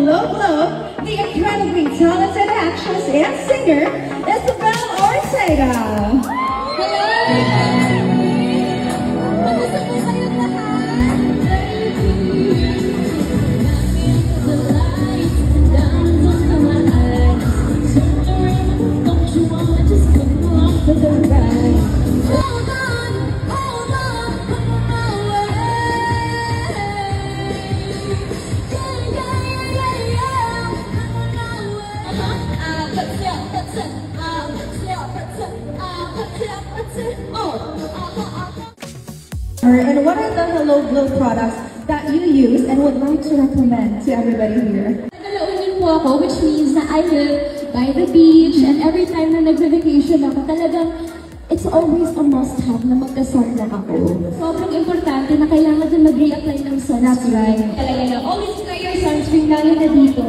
Hello Globe, the incredibly talented actress and singer, Isabel Ortega. Hello! And what are the Hello Glow products that you use and would like to recommend to everybody here? Nalaunin po ako, which means na I live by the beach, and every time na nag-vacation ako, talagang it's always a must-have na magka-sunblock ako. Sobrang importante na kailangan din mag-reapply ng sunscreen. That's right. Talaga na, always wear your sunscreen lalo na dito.